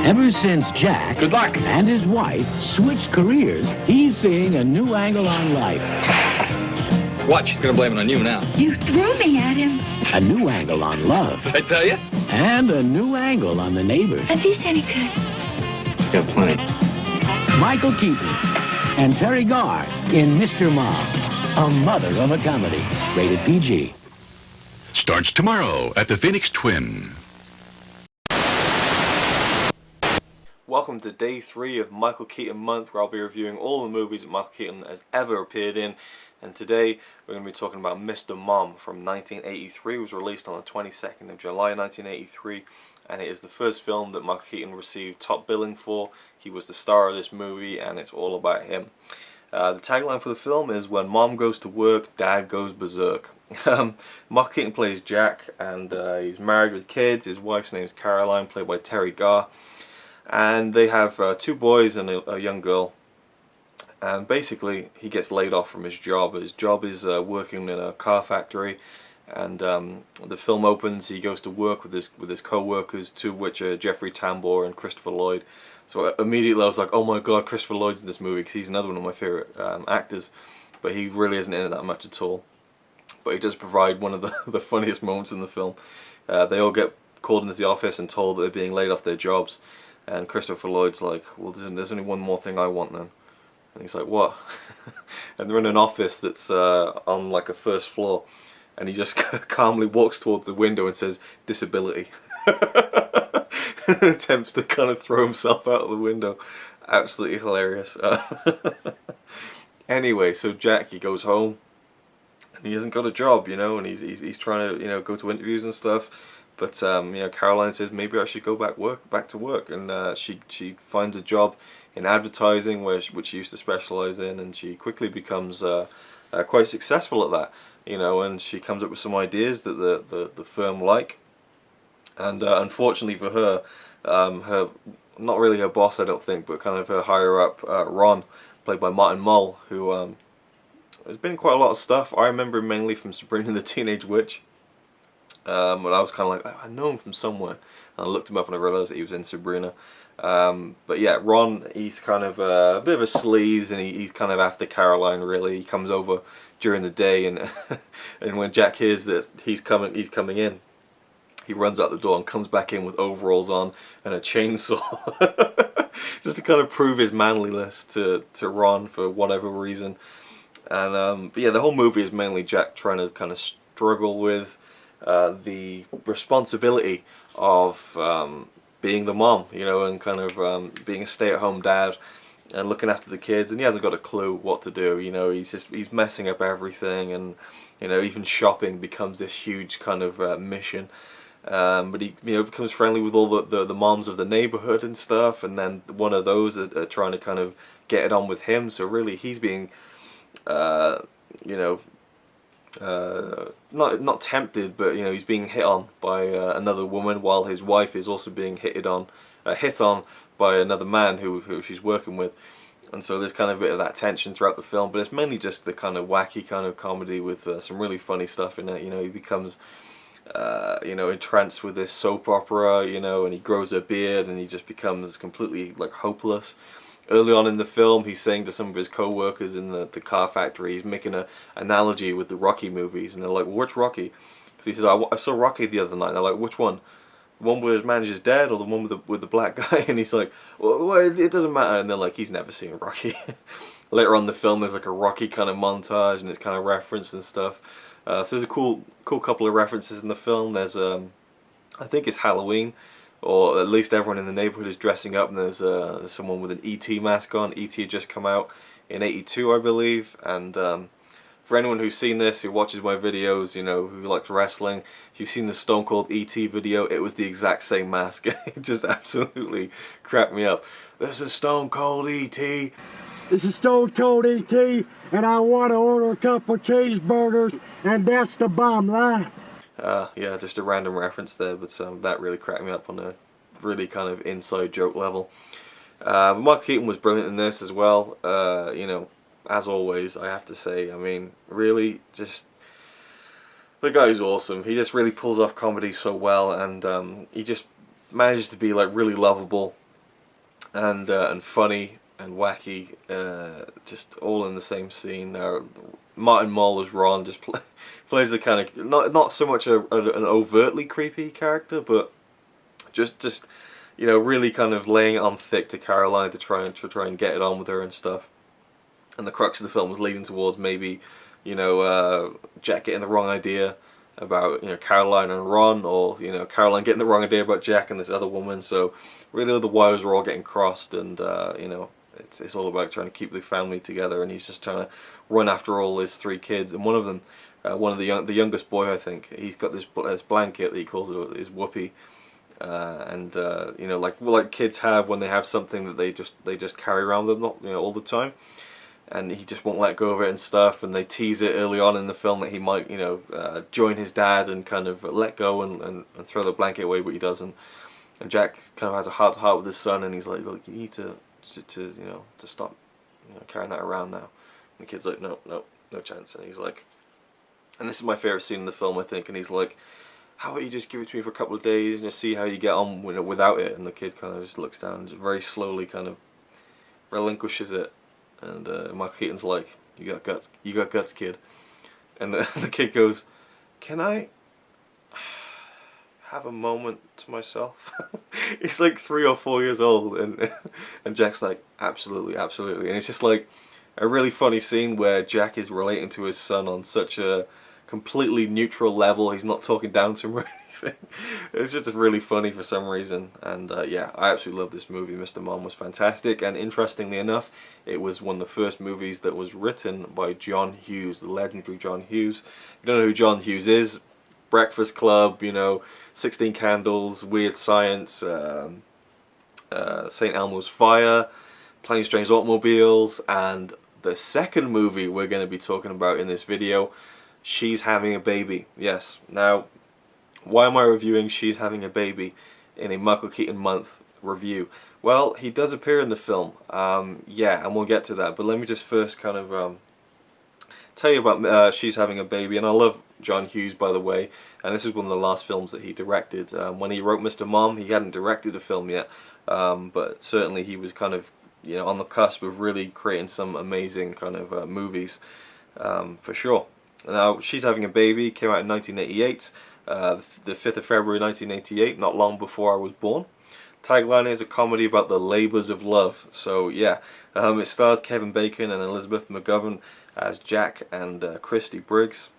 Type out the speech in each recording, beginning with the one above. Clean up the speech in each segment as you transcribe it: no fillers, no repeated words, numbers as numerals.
Ever since Jack Good luck. and his wife switched careers, he's seeing a new angle on life. What? She's gonna blame it on you now. You threw me at him. A new angle on love. Did I tell you? And a new angle on the neighbors. Are these any good? Got plenty. Michael Keaton and Terri Garr in Mr. Mom, a mother of a comedy. Rated PG. Starts tomorrow at the Phoenix Twin. Welcome to day 3 of Michael Keaton Month, where I'll be reviewing all the movies that Michael Keaton has ever appeared in. And today we're going to be talking about Mr. Mom from 1983. It was released on the 22nd of July 1983, and it is the first film that Michael Keaton received top billing for. He was the star of this movie, and it's all about him. The tagline for the film is, "When Mom goes to work, Dad goes berserk." Michael Keaton plays Jack, and he's married with kids. His wife's name is Caroline, played by Terri Garr. And they have 2 boys and a young girl. And basically, he gets laid off from his job. His job is working in a car factory. And the film opens. He goes to work with his co-workers, 2 of which are Jeffrey Tambor and Christopher Lloyd. So immediately I was like, oh my god, Christopher Lloyd's in this movie, because he's another one of my favourite actors. But he really isn't in it that much at all. But he does provide one of the funniest moments in the film. They all get called into the office and told that they're being laid off their jobs. And Christopher Lloyd's like, well, there's only one more thing I want then. And he's like, what? And they're in an office that's on like a first floor. And he just calmly walks towards the window and says, disability. Attempts to kind of throw himself out of the window. Absolutely hilarious. Anyway, so Jack, he goes home. And he hasn't got a job, you know, and he's trying to, go to interviews and stuff. But Caroline says maybe I should go back to work, and she finds a job in advertising, which she used to specialize in, and she quickly becomes quite successful at that, and she comes up with some ideas that the firm like, and unfortunately for her, not really her boss, I don't think, but kind of her higher up, Ron, played by Mull, who has been in quite a lot of stuff. I remember him mainly from Sabrina the Teenage Witch. And I was kind of like, I know him from somewhere. And I looked him up and I realised that he was in Sabrina. But yeah, Ron, he's kind of a bit of a sleaze, and he's kind of after Caroline, really. He comes over during the day, and and when Jack hears that he's coming in, he runs out the door and comes back in with overalls on and a chainsaw. Just to kind of prove his manliness to Ron for whatever reason. And but yeah, the whole movie is mainly Jack trying to kind of struggle with the responsibility of being the mom, and kind of being a stay-at-home dad and looking after the kids, and he hasn't got a clue what to do. He's messing up everything, and even shopping becomes this huge kind of mission. But he becomes friendly with all the moms of the neighborhood and stuff, and then one of those are trying to kind of get it on with him. So really, he's being not tempted, but he's being hit on by another woman, while his wife is also being hit on by another man who she's working with. And so there's kind of a bit of that tension throughout the film, but it's mainly just the kind of wacky kind of comedy with some really funny stuff in it. He becomes entranced with this soap opera, and he grows a beard, and he just becomes completely like hopeless. Early on in the film, he's saying to some of his co-workers in the car factory, he's making an analogy with the Rocky movies, and they're like, well, which Rocky? Because he says, I saw Rocky the other night, and they're like, which one? The one where his manager's dead, or the one with the black guy? And he's like, well, it doesn't matter, and they're like, he's never seen Rocky. Later on in the film, there's like a Rocky kind of montage, and it's kind of referenced and stuff. So there's a cool couple of references in the film. There's, I think it's Halloween, or at least everyone in the neighborhood is dressing up, and there's someone with an E.T. mask on. E.T. had just come out in '82, I believe, and for anyone who's seen this, who watches my videos, who likes wrestling, if you've seen the Stone Cold E.T. video, it was the exact same mask. It just absolutely cracked me up. This is Stone Cold E.T. This is Stone Cold E.T. and I want to order a couple cheeseburgers, and that's the bottom line. Yeah, just a random reference there, but that really cracked me up on a really kind of inside joke level. Michael Keaton was brilliant in this as well. As always, I have to say, I mean, really, just the guy's awesome. He just really pulls off comedy so well, and he just manages to be like really lovable and funny and wacky, just all in the same scene. Martin Mull as Ron just plays the kind of not so much an overtly creepy character, but just you know, really kind of laying it on thick to Caroline to try and get it on with her and stuff. And the crux of the film was leading towards maybe, you know, Jack getting the wrong idea about, you know, Caroline and Ron, or, you know, Caroline getting the wrong idea about Jack and this other woman. So really the wires were all getting crossed, and you know, it's all about trying to keep the family together, and he's just trying to run after all his 3 kids, and one of them, the youngest boy, I think, he's got this blanket that he calls his whoopee. You know, like kids have when they have something that they just carry around with them, you know, all the time, and he just won't let go of it and stuff. And they tease it early on in the film that he might, you know, join his dad and kind of let go and throw the blanket away, but he doesn't. And Jack kind of has a heart to heart with his son, and he's like, look, you need to you know, to stop, you know, carrying that around now. And the kid's like, no chance. And he's like, and this is my favorite scene in the film, I think, and he's like, how about you just give it to me for a couple of days and just see how you get on without it? And the kid kind of just looks down and just very slowly kind of relinquishes it. And Michael Keaton's like, you got guts, kid. And the kid goes, can I have a moment to myself? He's like 3 or 4 years old, and Jack's like, absolutely. And it's just like a really funny scene where Jack is relating to his son on such a completely neutral level. He's not talking down to him or anything. It's just really funny for some reason. And yeah, I absolutely love this movie. Mr. Mom was fantastic, and interestingly enough, it was one of the first movies that was written by John Hughes, the legendary John Hughes. If you don't know who John Hughes is, Breakfast Club, you know, 16 Candles, Weird Science, St. Elmo's Fire, Planes, Trains, Automobiles, and the second movie we're going to be talking about in this video, She's Having a Baby. Yes. Now, why am I reviewing She's Having a Baby in a Michael Keaton Month review? Well, he does appear in the film. Yeah, and we'll get to that. But let me just first kind of tell you about She's Having a Baby. And I love John Hughes, by the way. And this is one of the last films that he directed. When he wrote Mr. Mom, he hadn't directed a film yet. But certainly he was kind of, you know, on the cusp of really creating some amazing kind of movies, for sure. Now, She's Having a Baby came out in 1988, the 5th of February 1988, not long before I was born. Tagline is a comedy about the labours of love. So yeah, it stars Kevin Bacon and Elizabeth McGovern as Jack and Christy Briggs.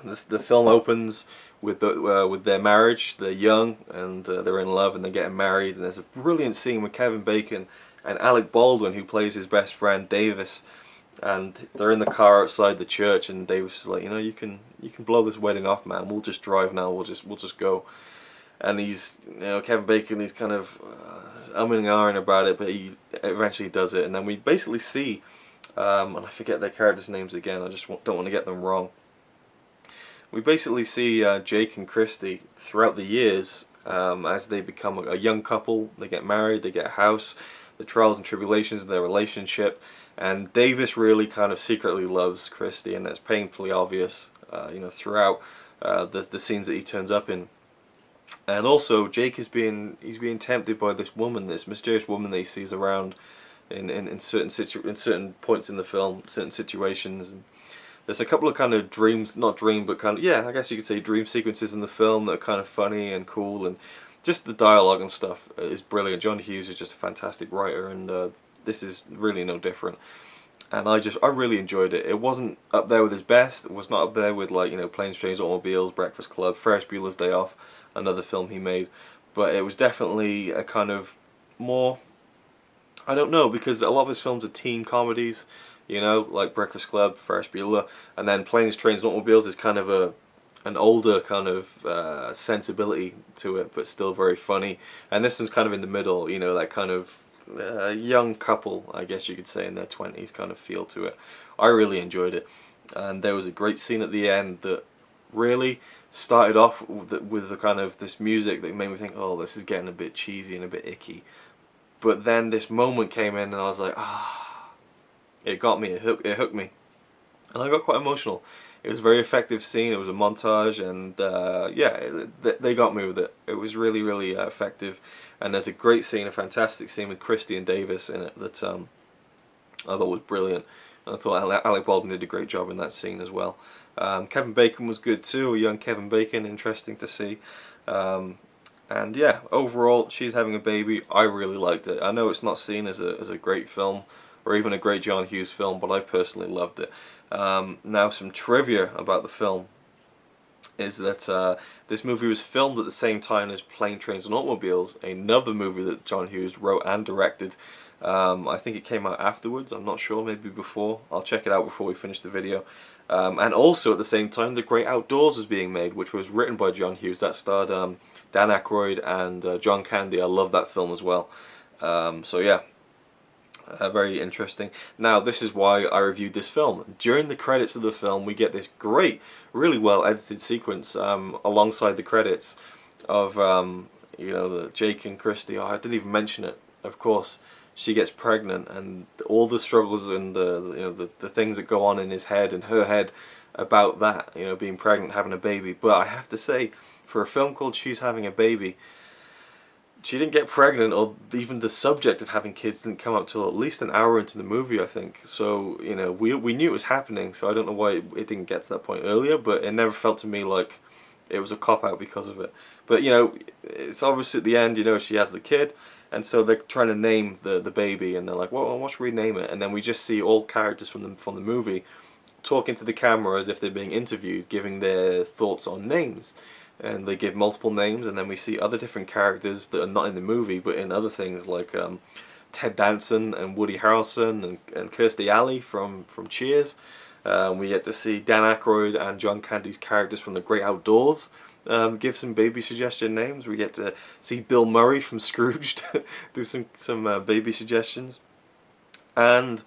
The film opens with their marriage. They're young and they're in love and they're getting married. And there's a brilliant scene with Kevin Bacon and Alec Baldwin, who plays his best friend Davis. And they're in the car outside the church, and Davis is like, you know, you can blow this wedding off, man. We'll just drive now. We'll just go. And he's, you know, Kevin Bacon, he's kind of umming and ahhing about it, but he eventually does it. And then we basically see, and I forget their characters' names again. I just don't want to get them wrong. We basically see Jake and Christy throughout the years as they become a young couple. They get married, they get a house, the trials and tribulations of their relationship. And Davis really kind of secretly loves Christy, and that's painfully obvious, you know, throughout the scenes that he turns up in. And also, Jake is being tempted by this woman, this mysterious woman that he sees around in certain points in the film, certain situations. And there's a couple of kind of I guess you could say dream sequences in the film that are kind of funny and cool, and just the dialogue and stuff is brilliant. John Hughes is just a fantastic writer, and this is really no different. And I really enjoyed it. It wasn't up there with his best. It was not up there with, like, you know, Planes, Trains, Automobiles, Breakfast Club, Ferris Bueller's Day Off, another film he made. But it was definitely a kind of more, I don't know, because a lot of his films are teen comedies, you know, like Breakfast Club, Ferris Bueller, and then Planes, Trains, Automobiles is kind of an older kind of sensibility to it, but still very funny. And this one's kind of in the middle, you know, that kind of young couple, I guess you could say, in their 20s kind of feel to it. I really enjoyed it, and there was a great scene at the end that really started off with the kind of this music that made me think, oh, this is getting a bit cheesy and a bit icky. But then this moment came in, and I was like, it got me, it hooked me. and I got quite emotional. It was a very effective scene. It was a montage, and yeah, they got me with it. It was really, really effective. And there's a great scene, a fantastic scene with Christy and Davis in it that I thought was brilliant. And I thought Alec Baldwin did a great job in that scene as well. Kevin Bacon was good too, a young Kevin Bacon, interesting to see. And yeah, overall, She's Having a Baby, I really liked it. I know it's not seen as a great film, or even a great John Hughes film, but I personally loved it. Now, some trivia about the film is that this movie was filmed at the same time as Plane, Trains and Automobiles, another movie that John Hughes wrote and directed. I think it came out afterwards, I'm not sure, maybe before. I'll check it out before we finish the video. And also at the same time, The Great Outdoors was being made, which was written by John Hughes. That starred Dan Aykroyd and John Candy. I love that film as well. So yeah. Very interesting. Now, this is why I reviewed this film. During the credits of the film, we get this great, really well edited sequence alongside the credits of, you know, the Jake and Christy. Oh, I didn't even mention it. Of course, she gets pregnant, and all the struggles and the things that go on in his head and her head about that, you know, being pregnant, having a baby. But I have to say, for a film called She's Having a Baby, she didn't get pregnant, or even the subject of having kids didn't come up till at least an hour into the movie, I think. So, you know, we knew it was happening, so I don't know why it didn't get to that point earlier, but it never felt to me like it was a cop-out because of it. But, you know, it's obvious at the end, you know, she has the kid, and so they're trying to name the baby, and they're like, well, what should we name it? And then we just see all characters from the movie talking to the camera as if they're being interviewed, giving their thoughts on names. And they give multiple names, and then we see other different characters that are not in the movie but in other things, like Ted Danson and Woody Harrelson and Kirstie Alley from Cheers. We get to see Dan Aykroyd and John Candy's characters from The Great Outdoors give some baby suggestion names. We get to see Bill Murray from Scrooged do some baby suggestions. And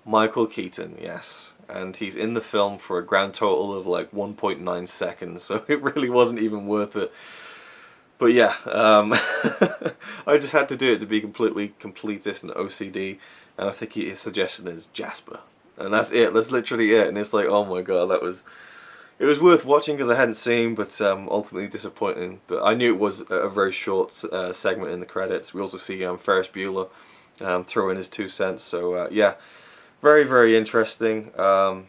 Michael Keaton, yes. And he's in the film for a grand total of like 1.9 seconds, so it really wasn't even worth it. But yeah, I just had to do it to be completely completist and OCD, and I think his suggestion is Jasper. And that's it, that's literally it, and it's like, oh my god, it was worth watching because I hadn't seen, but ultimately disappointing. But I knew it was a very short segment in the credits. We also see Ferris Bueller throw in his 2 cents, so yeah. Very, very interesting, well,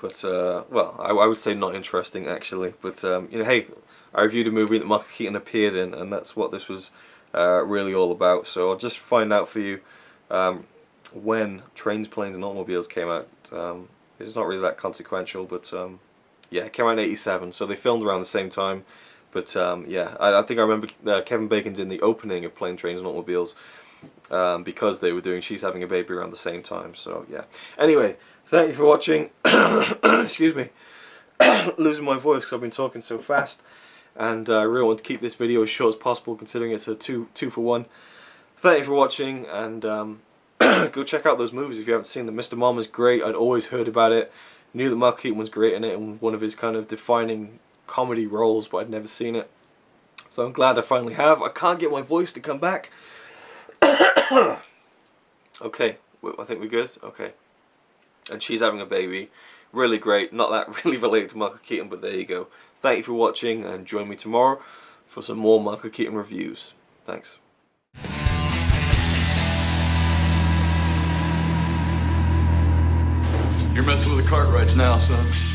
I would say not interesting actually, but you know, hey, I reviewed a movie that Michael Keaton appeared in, and that's what this was really all about. So I'll just find out for you when Trains, Planes and Automobiles came out. It's not really that consequential, but yeah, it came out in '87, so they filmed around the same time. But yeah, I think I remember Kevin Bacon's in the opening of Plane, Trains and Automobiles, because they were doing She's Having a Baby around the same time. So yeah, anyway, thank you for watching. Excuse me, losing my voice because I've been talking so fast, and I really want to keep this video as short as possible considering it's a two for one. Thank you for watching, and go check out those movies if you haven't seen them. Mr. Mom is great. I'd always heard about it, knew that Michael Keaton was great in it and one of his kind of defining comedy roles, but I'd never seen it, so I'm glad I finally have. I can't get my voice to come back. Okay, I think we're good. Okay, and She's Having a Baby, really great. Not that really related to Michael Keaton, but there you go. Thank you for watching, and join me tomorrow for some more Michael Keaton reviews. Thanks. You're messing with the Cartwrights now, son.